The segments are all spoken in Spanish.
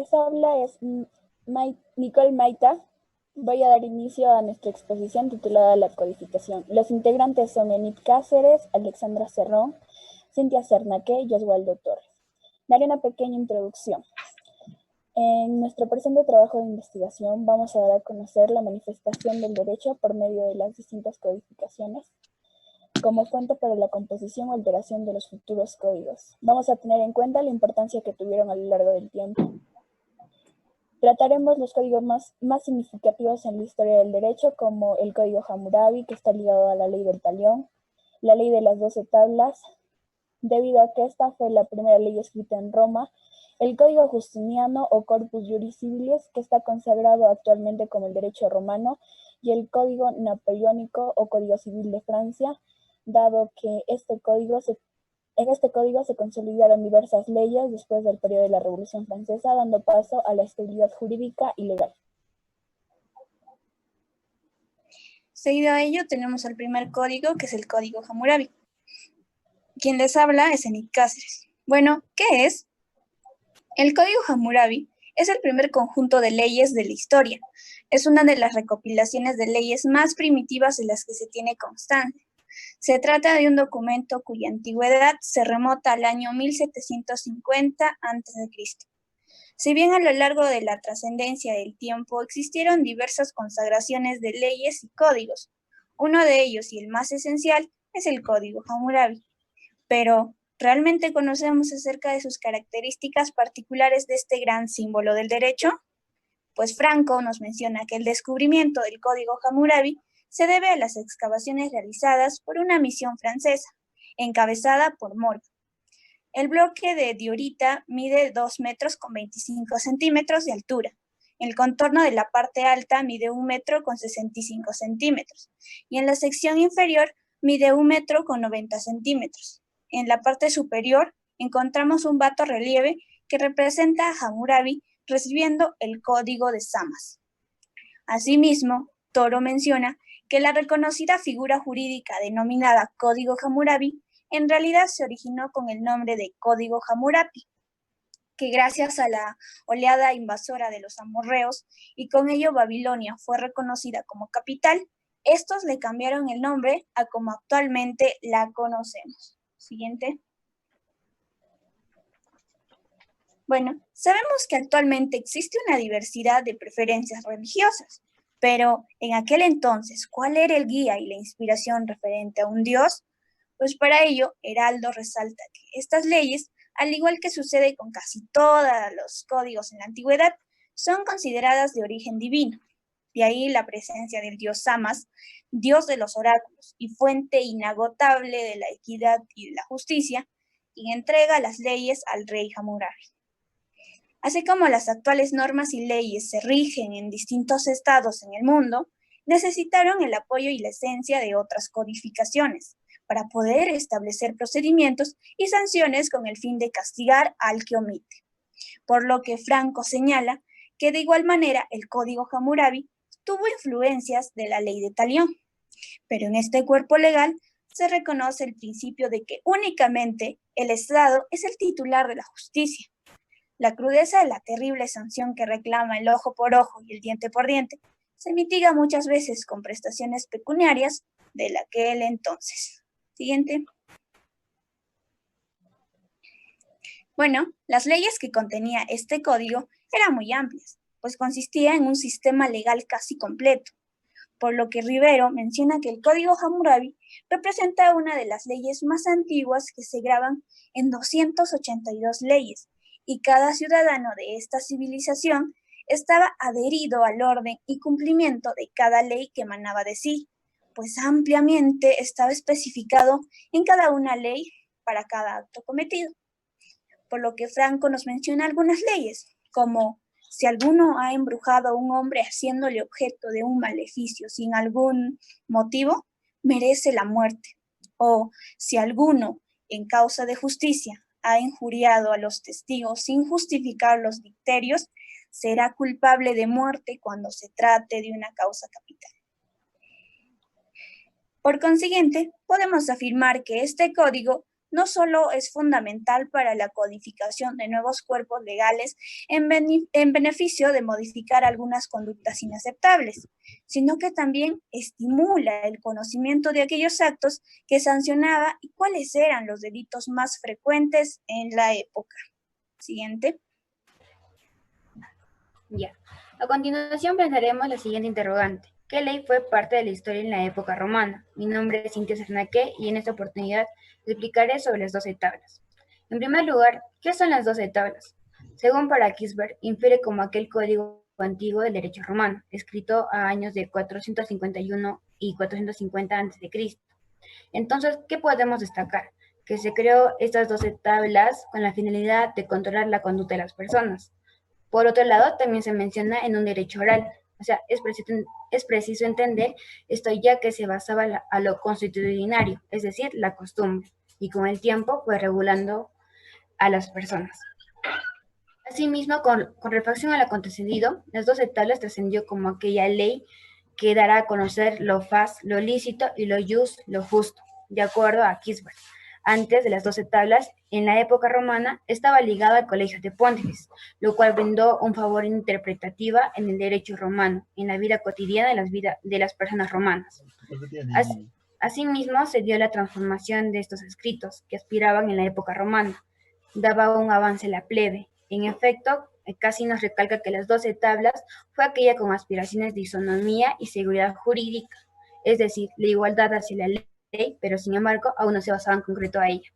Les habla es Nicole Maita. Voy a dar inicio a nuestra exposición titulada La codificación. Los integrantes son Enid Cáceres, Alexandra Cerrón, Cintia Cernaque y Oswaldo Torres. Daré una pequeña introducción. En nuestro presente trabajo de investigación vamos a dar a conocer la manifestación del derecho por medio de las distintas codificaciones como fuente para la composición o alteración de los futuros códigos. Vamos a tener en cuenta la importancia que tuvieron a lo largo del tiempo. Trataremos los códigos más significativos en la historia del derecho, como el Código Hammurabi, que está ligado a la Ley del Talión, la Ley de las 12 Tablas, debido a que esta fue la primera ley escrita en Roma, el Código Justiniano o Corpus Juris Civilis, que está consagrado actualmente como el derecho romano, y el Código Napoleónico o Código Civil de Francia, dado que en este código se consolidaron diversas leyes después del periodo de la Revolución Francesa, dando paso a la estabilidad jurídica y legal. Seguido a ello tenemos el primer código, que es el Código Hammurabi. Quien les habla es Enid Cáceres. Bueno, ¿qué es? El Código Hammurabi es el primer conjunto de leyes de la historia. Es una de las recopilaciones de leyes más primitivas de las que se tiene constancia. Se trata de un documento cuya antigüedad se remota al año 1750 a.C. Si bien a lo largo de la trascendencia del tiempo existieron diversas consagraciones de leyes y códigos, uno de ellos y el más esencial es el Código Hammurabi. Pero, ¿realmente conocemos acerca de sus características particulares de este gran símbolo del derecho? Pues Franco nos menciona que el descubrimiento del Código Hammurabi se debe a las excavaciones realizadas por una misión francesa, encabezada por Morgan. El bloque de diorita mide 2 metros con 25 centímetros de altura. El contorno de la parte alta mide 1 metro con 65 centímetros y en la sección inferior mide 1 metro con 90 centímetros. En la parte superior encontramos un bato relieve que representa a Hammurabi recibiendo el código de Samas. Asimismo, Toro menciona que la reconocida figura jurídica denominada Código Hammurabi en realidad se originó con el nombre de Código Hammurapi, que gracias a la oleada invasora de los amorreos y con ello Babilonia fue reconocida como capital, estos le cambiaron el nombre a como actualmente la conocemos. Siguiente. Bueno, sabemos que actualmente existe una diversidad de preferencias religiosas, pero en aquel entonces, ¿cuál era el guía y la inspiración referente a un dios? Pues para ello, Heraldo resalta que estas leyes, al igual que sucede con casi todos los códigos en la antigüedad, son consideradas de origen divino. De ahí la presencia del dios Samas, dios de los oráculos y fuente inagotable de la equidad y de la justicia, quien entrega las leyes al rey Hammurabi. Así como las actuales normas y leyes se rigen en distintos estados en el mundo, necesitaron el apoyo y la esencia de otras codificaciones para poder establecer procedimientos y sanciones con el fin de castigar al que omite. Por lo que Franco señala que de igual manera el Código Hammurabi tuvo influencias de la Ley de Talión, pero en este cuerpo legal se reconoce el principio de que únicamente el Estado es el titular de la justicia. La crudeza de la terrible sanción que reclama el ojo por ojo y el diente por diente se mitiga muchas veces con prestaciones pecuniarias de aquel entonces. Siguiente. Bueno, las leyes que contenía este código eran muy amplias, pues consistía en un sistema legal casi completo, por lo que Rivero menciona que el Código Hammurabi representa una de las leyes más antiguas que se graban en 282 leyes, y cada ciudadano de esta civilización estaba adherido al orden y cumplimiento de cada ley que emanaba de sí, pues ampliamente estaba especificado en cada una ley para cada acto cometido. Por lo que Franco nos menciona algunas leyes, como si alguno ha embrujado a un hombre haciéndole objeto de un maleficio sin algún motivo, merece la muerte. O si alguno, en causa de justicia, ha injuriado a los testigos sin justificar los dicterios, será culpable de muerte cuando se trate de una causa capital. Por consiguiente, podemos afirmar que este código no solo es fundamental para la codificación de nuevos cuerpos legales en beneficio de modificar algunas conductas inaceptables, sino que también estimula el conocimiento de aquellos actos que sancionaba y cuáles eran los delitos más frecuentes en la época. Siguiente. Ya. A continuación plantearemos la siguiente interrogante. ¿Qué ley fue parte de la historia en la época romana? Mi nombre es Cintia Cernaque y en esta oportunidad les explicaré sobre las 12 tablas. En primer lugar, ¿qué son las 12 tablas? Según Paraquisberg, infiere como aquel código antiguo del derecho romano, escrito a años de 451 y 450 a.C. Entonces, ¿qué podemos destacar? Que se creó estas 12 tablas con la finalidad de controlar la conducta de las personas. Por otro lado, también se menciona en un derecho oral, o sea, es preciso entender esto ya que se basaba a lo consuetudinario, es decir, la costumbre, y con el tiempo fue regulando a las personas. Asimismo, con refacción al acontecido, las 12 tablas trascendió como aquella ley que dará a conocer lo faz, lo lícito y lo just, lo justo, de acuerdo a Kisbert. Antes de las 12 tablas, en la época romana, estaba ligada al colegio de pontífices, lo cual brindó un favor interpretativa en el derecho romano, en la vida cotidiana de las personas romanas. Asimismo, se dio la transformación de estos escritos, que aspiraban en la época romana. Daba un avance a la plebe. En efecto, casi nos recalca que las 12 tablas fue aquella con aspiraciones de isonomía y seguridad jurídica, es decir, la igualdad hacia la ley, pero sin embargo aún no se basaba en concreto a ella.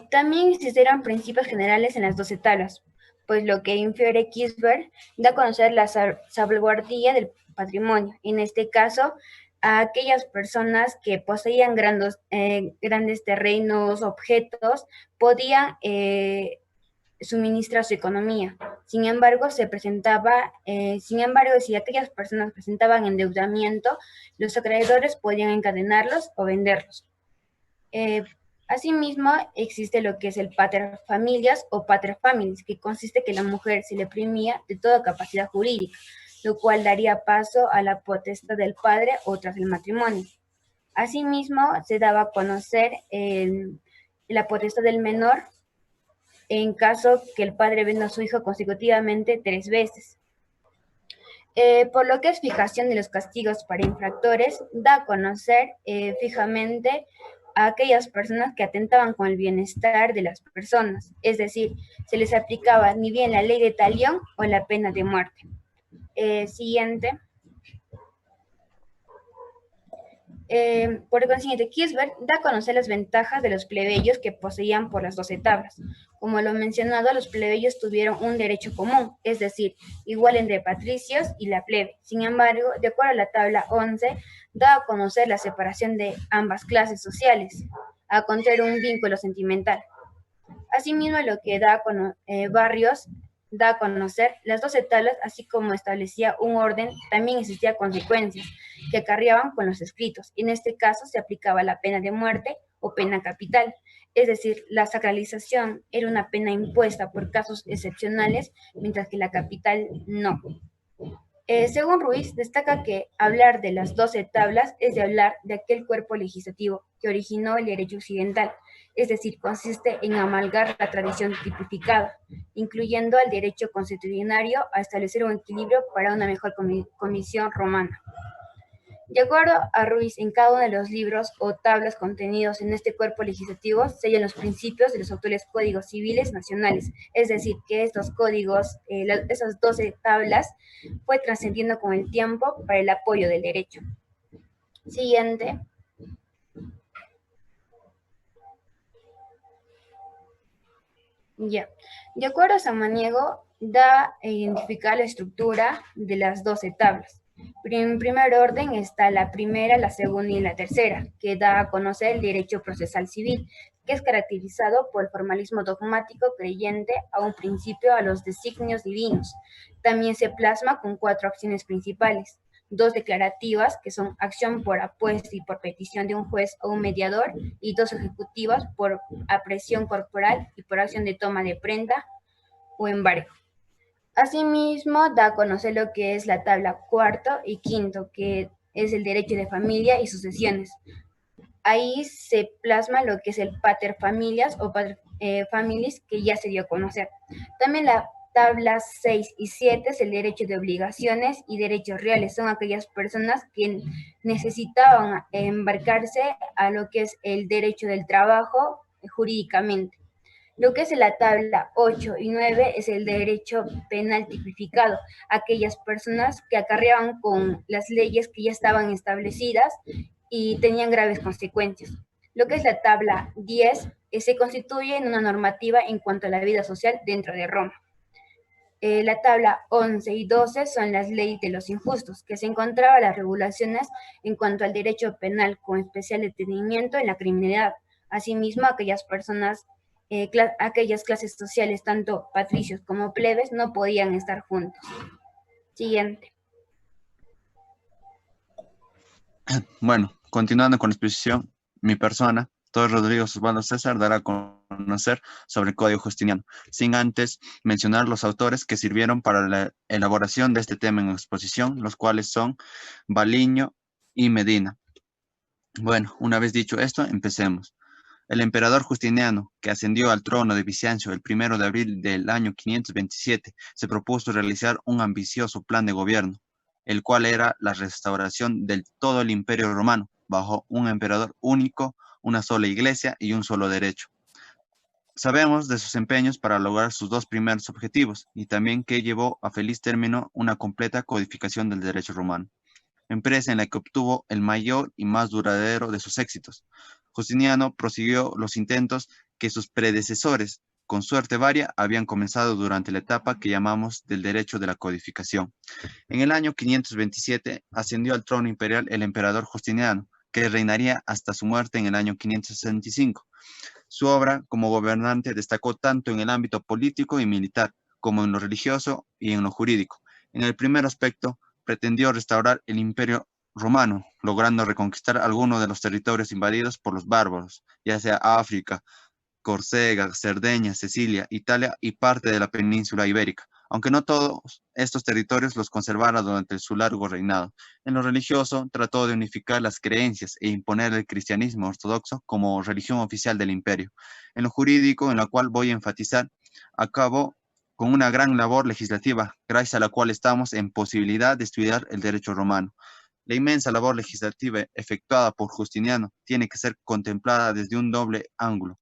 También existieron principios generales en las 12 tablas, pues lo que infiere Kisberg da a conocer la salvaguardia del patrimonio, en este caso a aquellas personas que poseían grandes terrenos, objetos, podían suministrar su economía. Sin embargo, si aquellas personas presentaban endeudamiento, los acreedores podían encadenarlos o venderlos. Asimismo, existe lo que es el pater familias o pater familias, que consiste que la mujer se le primía de toda capacidad jurídica, lo cual daría paso a la potestad del padre o tras el matrimonio. Asimismo, se daba a conocer la potestad del menor en caso que el padre venda a su hijo consecutivamente 3 veces. Por lo que es fijación de los castigos para infractores, da a conocer fijamente a aquellas personas que atentaban con el bienestar de las personas, es decir, se les aplicaba ni bien la ley de talión o la pena de muerte. Siguiente. Por consiguiente, Kisberg da a conocer las ventajas de los plebeyos que poseían por las 12 tablas. Como lo mencionado, los plebeyos tuvieron un derecho común, es decir, igual entre patricios y la plebe. Sin embargo, de acuerdo a la tabla 11, da a conocer la separación de ambas clases sociales, a contraer un vínculo sentimental. Asimismo, lo que da con Barrios da a conocer las 12 tablas, así como establecía un orden, también existía consecuencias que acarreaban con los escritos. En este caso se aplicaba la pena de muerte o pena capital, es decir, la sacralización era una pena impuesta por casos excepcionales, mientras que la capital no. Según Ruiz, destaca que hablar de las 12 tablas es de hablar de aquel cuerpo legislativo que originó el derecho occidental, es decir, consiste en amalgar la tradición tipificada, incluyendo al derecho consuetudinario, a establecer un equilibrio para una mejor comisión romana. De acuerdo a Ruiz, en cada uno de los libros o tablas contenidos en este cuerpo legislativo se hallan los principios de los actuales códigos civiles nacionales, es decir, que estos códigos, esas 12 tablas, fue trascendiendo con el tiempo para el apoyo del derecho. Siguiente. Ya. De acuerdo a Samaniego, da a identificar la estructura de las 12 tablas. En primer orden está la primera, la segunda y la tercera, que da a conocer el derecho procesal civil, que es caracterizado por el formalismo dogmático creyente a un principio a los designios divinos. También se plasma con 4 acciones principales, 2 declarativas, que son acción por apuesta y por petición de un juez o un mediador, y 2 ejecutivas por apresión corporal y por acción de toma de prenda o embargo. Asimismo, da a conocer lo que es la tabla cuarto y quinto, que es el derecho de familia y sucesiones. ahí se plasma lo que es el pater familias o pater families que ya se dio a conocer. También la tabla 6 y 7 es el derecho de obligaciones y derechos reales. Son aquellas personas que necesitaban embarcarse a lo que es el derecho del trabajo jurídicamente. Lo que es la tabla 8 y 9 es el derecho penal tipificado, aquellas personas que acarreaban con las leyes que ya estaban establecidas y tenían graves consecuencias. Lo que es la tabla 10 se constituye en una normativa en cuanto a la vida social dentro de Roma. La tabla 11 y 12 son las leyes de los injustos, que se encontraban las regulaciones en cuanto al derecho penal con especial detenimiento en la criminalidad. Asimismo, aquellas personas, aquellas clases sociales, tanto patricios como plebes, no podían estar juntos. Siguiente. Bueno, continuando con la exposición, mi persona, Torres Rodrigo Osvaldo César, dará a conocer sobre el Código Justiniano, sin antes mencionar los autores que sirvieron para la elaboración de este tema en exposición, los cuales son Baliño y Medina. Bueno, una vez dicho esto, empecemos. El emperador Justiniano, que ascendió al trono de Bizancio el 1 de abril del año 527, se propuso realizar un ambicioso plan de gobierno, el cual era la restauración de todo el imperio romano, bajo un emperador único, una sola iglesia y un solo derecho. Sabemos de sus empeños para lograr sus dos primeros objetivos, y también que llevó a feliz término una completa codificación del derecho romano, empresa en la que obtuvo el mayor y más duradero de sus éxitos. Justiniano prosiguió los intentos que sus predecesores, con suerte varia, habían comenzado durante la etapa que llamamos del derecho de la codificación. En el año 527 ascendió al trono imperial el emperador Justiniano, que reinaría hasta su muerte en el año 565. Su obra como gobernante destacó tanto en el ámbito político y militar, como en lo religioso y en lo jurídico. En el primer aspecto, pretendió restaurar el imperio romano, logrando reconquistar algunos de los territorios invadidos por los bárbaros, ya sea África, Córcega, Cerdeña, Sicilia, Italia y parte de la península ibérica, aunque no todos estos territorios los conservara durante su largo reinado. En lo religioso, trató de unificar las creencias e imponer el cristianismo ortodoxo como religión oficial del imperio. En lo jurídico, en la cual voy a enfatizar, acabó con una gran labor legislativa, gracias a la cual estamos en posibilidad de estudiar el derecho romano. La inmensa labor legislativa efectuada por Justiniano tiene que ser contemplada desde un doble ángulo.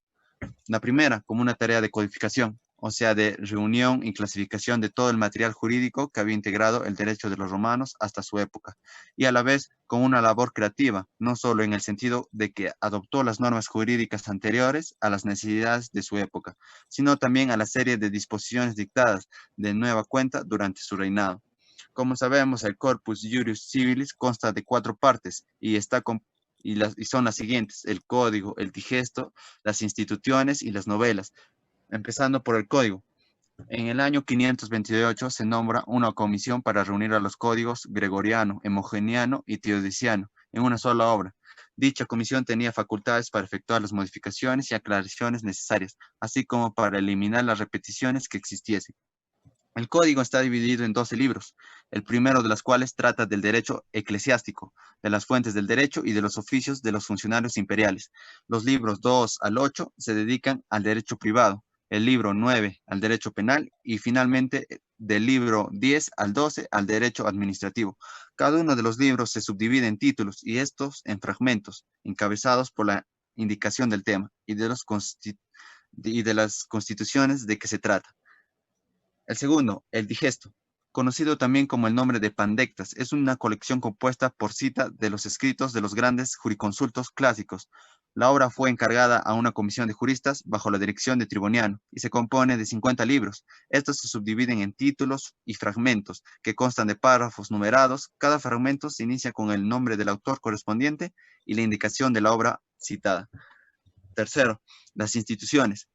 La primera, como una tarea de codificación, o sea, de reunión y clasificación de todo el material jurídico que había integrado el derecho de los romanos hasta su época, y a la vez como una labor creativa, no solo en el sentido de que adoptó las normas jurídicas anteriores a las necesidades de su época, sino también a la serie de disposiciones dictadas de nueva cuenta durante su reinado. Como sabemos, el Corpus Juris Civilis consta de 4 partes y está y son las siguientes: el código, el digesto, las instituciones y las novelas. Empezando por el código. En el año 528 se nombra una comisión para reunir a los códigos gregoriano, hemogeniano y teodosiano en una sola obra. Dicha comisión tenía facultades para efectuar las modificaciones y aclaraciones necesarias, así como para eliminar las repeticiones que existiesen. El código está dividido en 12 libros, el primero de los cuales trata del derecho eclesiástico, de las fuentes del derecho y de los oficios de los funcionarios imperiales. Los libros 2 al 8 se dedican al derecho privado, el libro 9 al derecho penal y finalmente del libro 10 al 12 al derecho administrativo. Cada uno de los libros se subdivide en títulos y estos en fragmentos, encabezados por la indicación del tema y de las constituciones de que se trata. El segundo, el digesto, conocido también como el nombre de Pandectas, es una colección compuesta por cita de los escritos de los grandes jurisconsultos clásicos. La obra fue encargada a una comisión de juristas bajo la dirección de Triboniano y se compone de 50 libros. Estos se subdividen en títulos y fragmentos que constan de párrafos numerados. Cada fragmento se inicia con el nombre del autor correspondiente y la indicación de la obra citada. Tercero, las instituciones.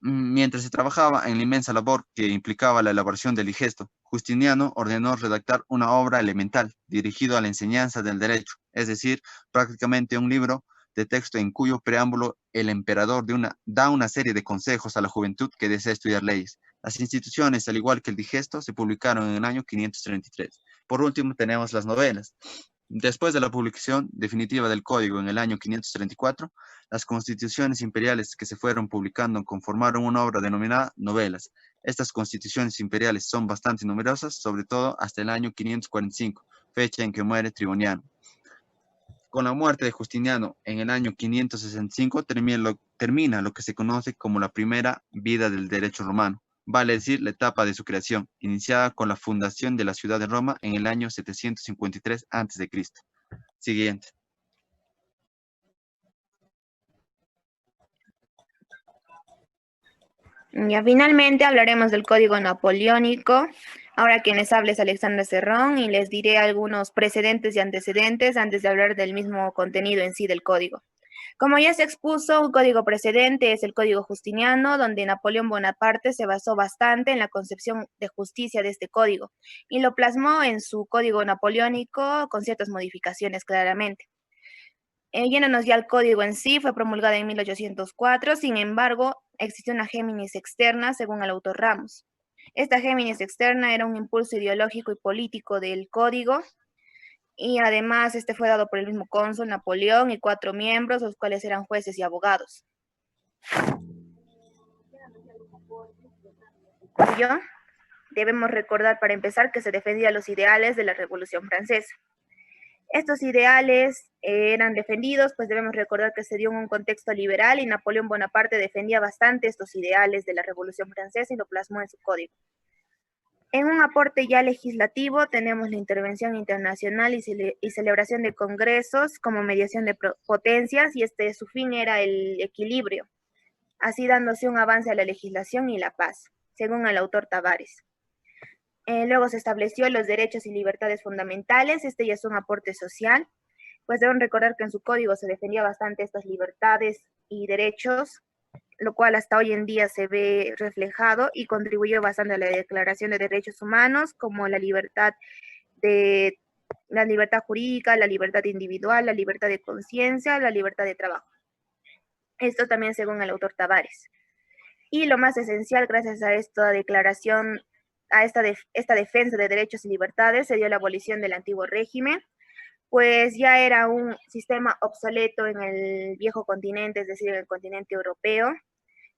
Mientras se trabajaba en la inmensa labor que implicaba la elaboración del digesto, Justiniano ordenó redactar una obra elemental dirigido a la enseñanza del derecho, es decir, prácticamente un libro de texto en cuyo preámbulo el emperador da una serie de consejos a la juventud que desea estudiar leyes. Las instituciones, al igual que el digesto, se publicaron en el año 533. Por último, tenemos las novelas. Después de la publicación definitiva del Código en el año 534, las constituciones imperiales que se fueron publicando conformaron una obra denominada novelas. Estas constituciones imperiales son bastante numerosas, sobre todo hasta el año 545, fecha en que muere Triboniano. Con la muerte de Justiniano en el año 565 termina lo que se conoce como la primera vida del derecho romano, vale decir la etapa de su creación, iniciada con la fundación de la ciudad de Roma en el año 753 a.C. Siguiente. Ya finalmente hablaremos del Código Napoleónico. Ahora quien les habla es Alexandra Cerrón y les diré algunos precedentes y antecedentes antes de hablar del mismo contenido en sí del código. Como ya se expuso, un código precedente es el Código Justiniano, donde Napoleón Bonaparte se basó bastante en la concepción de justicia de este código y lo plasmó en su Código Napoleónico con ciertas modificaciones claramente. Yéndonos ya al código en sí, fue promulgada en 1804, sin embargo, existió una géminis externa, según el autor Ramos. Esta géminis externa era un impulso ideológico y político del código, y además este fue dado por el mismo cónsul Napoleón y 4 miembros, los cuales eran jueces y abogados. Yo debemos recordar para empezar que se defendía los ideales de la Revolución Francesa. Estos ideales eran defendidos, pues debemos recordar que se dio en un contexto liberal y Napoleón Bonaparte defendía bastante estos ideales de la Revolución Francesa y lo plasmó en su código. En un aporte ya legislativo tenemos la intervención internacional y celebración de congresos como mediación de potencias y su fin era el equilibrio, así dándose un avance a la legislación y la paz, según el autor Tavares. Luego se estableció los derechos y libertades fundamentales, este ya es un aporte social, pues deben recordar que en su código se defendía bastante estas libertades y derechos, lo cual hasta hoy en día se ve reflejado y contribuyó bastante a la Declaración de Derechos Humanos, como la libertad jurídica, la libertad individual, la libertad de conciencia, la libertad de trabajo. Esto también según el autor Tavares. Y lo más esencial, gracias a esta declaración, a esta defensa de derechos y libertades, se dio la abolición del antiguo régimen, pues ya era un sistema obsoleto en el viejo continente, es decir, en el continente europeo.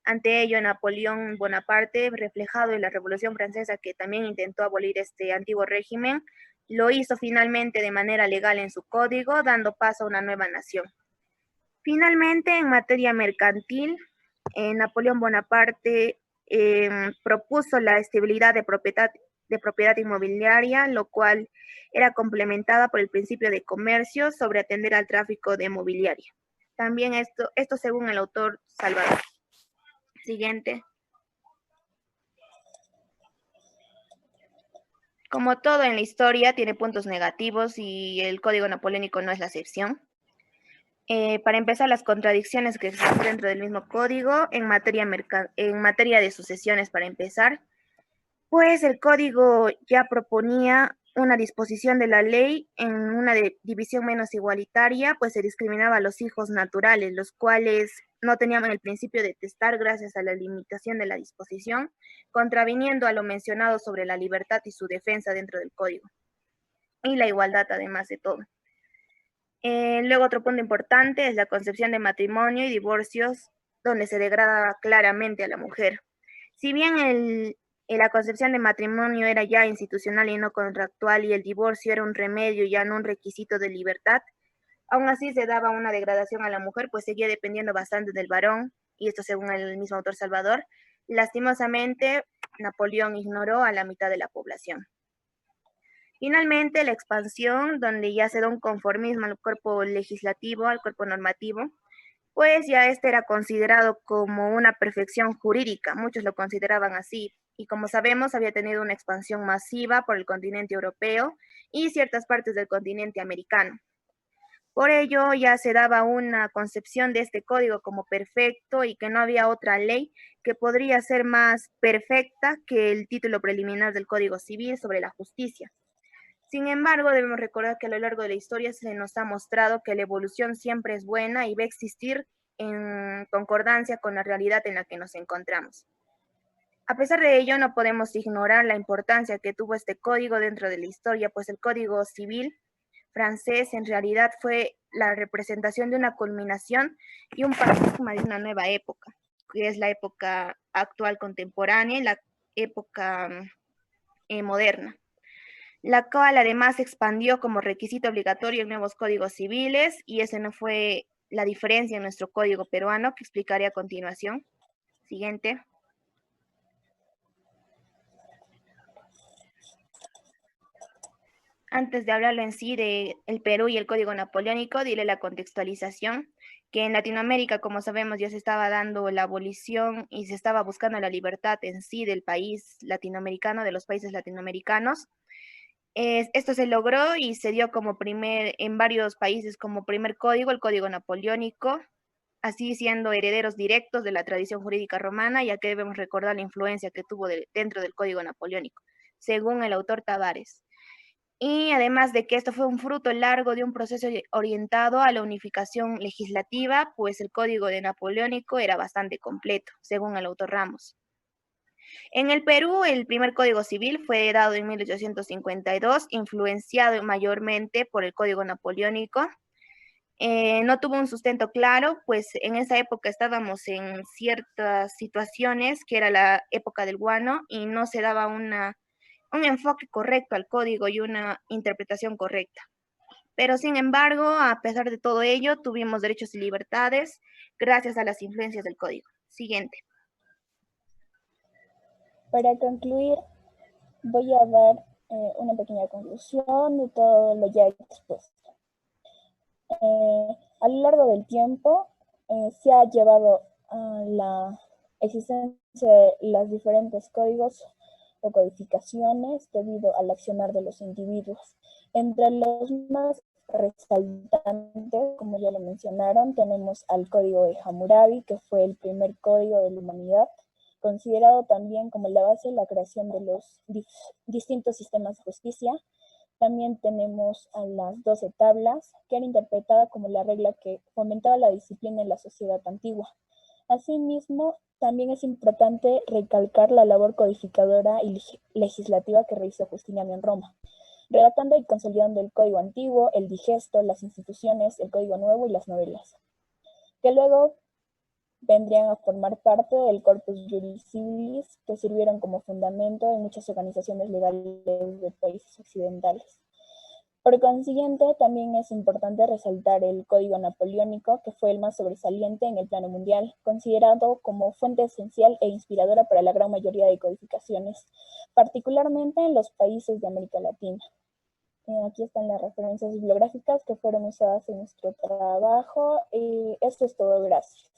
Ante ello, Napoleón Bonaparte, reflejado en la Revolución Francesa, que también intentó abolir este antiguo régimen, lo hizo finalmente de manera legal en su código, dando paso a una nueva nación. Finalmente, en materia mercantil, Napoleón Bonaparte propuso la estabilidad de propiedad inmobiliaria, lo cual era complementada por el principio de comercio sobre atender al tráfico de mobiliario. También esto según el autor Salvador. Siguiente. Como todo en la historia, tiene puntos negativos y el Código Napoleónico no es la excepción. Para empezar, las contradicciones que existen dentro del mismo código en materia de sucesiones, para empezar, pues el código ya proponía una disposición de la ley en una división menos igualitaria, pues se discriminaba a los hijos naturales, los cuales no tenían el principio de testar gracias a la limitación de la disposición, contraviniendo a lo mencionado sobre la libertad y su defensa dentro del código, y la igualdad además de todo. Luego otro punto importante es la concepción de matrimonio y divorcios, donde se degrada claramente a la mujer. Si bien la concepción de matrimonio era ya institucional y no contractual y el divorcio era un remedio ya no un requisito de libertad, aún así se daba una degradación a la mujer, pues seguía dependiendo bastante del varón, y esto según el mismo autor Salvador. Lastimosamente, Napoleón ignoró a la mitad de la población. Finalmente, la expansión, donde ya se da un conformismo al cuerpo legislativo, al cuerpo normativo, pues ya este era considerado como una perfección jurídica, muchos lo consideraban así, y como sabemos había tenido una expansión masiva por el continente europeo y ciertas partes del continente americano. Por ello ya se daba una concepción de este código como perfecto y que no había otra ley que podría ser más perfecta que el título preliminar del Código Civil sobre la justicia. Sin embargo, debemos recordar que a lo largo de la historia se nos ha mostrado que la evolución siempre es buena y va a existir en concordancia con la realidad en la que nos encontramos. A pesar de ello, no podemos ignorar la importancia que tuvo este código dentro de la historia, pues el Código Civil francés en realidad fue la representación de una culminación y un paradigma de una nueva época, que es la época actual contemporánea y la época moderna, la cual además se expandió como requisito obligatorio en nuevos códigos civiles, y esa no fue la diferencia en nuestro código peruano, que explicaré a continuación. Siguiente. Antes de hablarlo en sí de el Perú y el Código Napoleónico, diré la contextualización, que en Latinoamérica, como sabemos, ya se estaba dando la abolición y se estaba buscando la libertad en sí del país latinoamericano, de los países latinoamericanos. Esto se logró y se dio como en varios países como primer código, el Código Napoleónico, así siendo herederos directos de la tradición jurídica romana, ya que debemos recordar la influencia que tuvo dentro del Código Napoleónico, según el autor Tavares. Y además de que esto fue un fruto largo de un proceso orientado a la unificación legislativa, pues el Código de Napoleónico era bastante completo, según el autor Ramos. En el Perú, el primer Código Civil fue dado en 1852, influenciado mayormente por el Código Napoleónico. No tuvo un sustento claro, pues en esa época estábamos en ciertas situaciones, que era la época del guano, y no se daba un enfoque correcto al código y una interpretación correcta. Pero sin embargo, a pesar de todo ello, tuvimos derechos y libertades gracias a las influencias del código. Siguiente. Para concluir, voy a dar una pequeña conclusión de todo lo ya expuesto. A lo largo del tiempo se ha llevado a la existencia de los diferentes códigos o codificaciones debido al accionar de los individuos. Entre los más resaltantes, como ya lo mencionaron, tenemos al Código de Hammurabi, que fue el primer código de la humanidad, considerado también como la base de la creación de los distintos sistemas de justicia. También tenemos a las 12 tablas, que era interpretada como la regla que fomentaba la disciplina en la sociedad antigua. Asimismo, también es importante recalcar la labor codificadora y legislativa que realizó Justiniano en Roma, redactando y consolidando el Código Antiguo, el Digesto, las instituciones, el Código Nuevo y las novelas, que luego vendrían a formar parte del Corpus Juris Civilis, que sirvieron como fundamento en muchas organizaciones legales de países occidentales. Por consiguiente, también es importante resaltar el Código Napoleónico, que fue el más sobresaliente en el plano mundial, considerado como fuente esencial e inspiradora para la gran mayoría de codificaciones, particularmente en los países de América Latina. Aquí están las referencias bibliográficas que fueron usadas en nuestro trabajo. Esto es todo, gracias.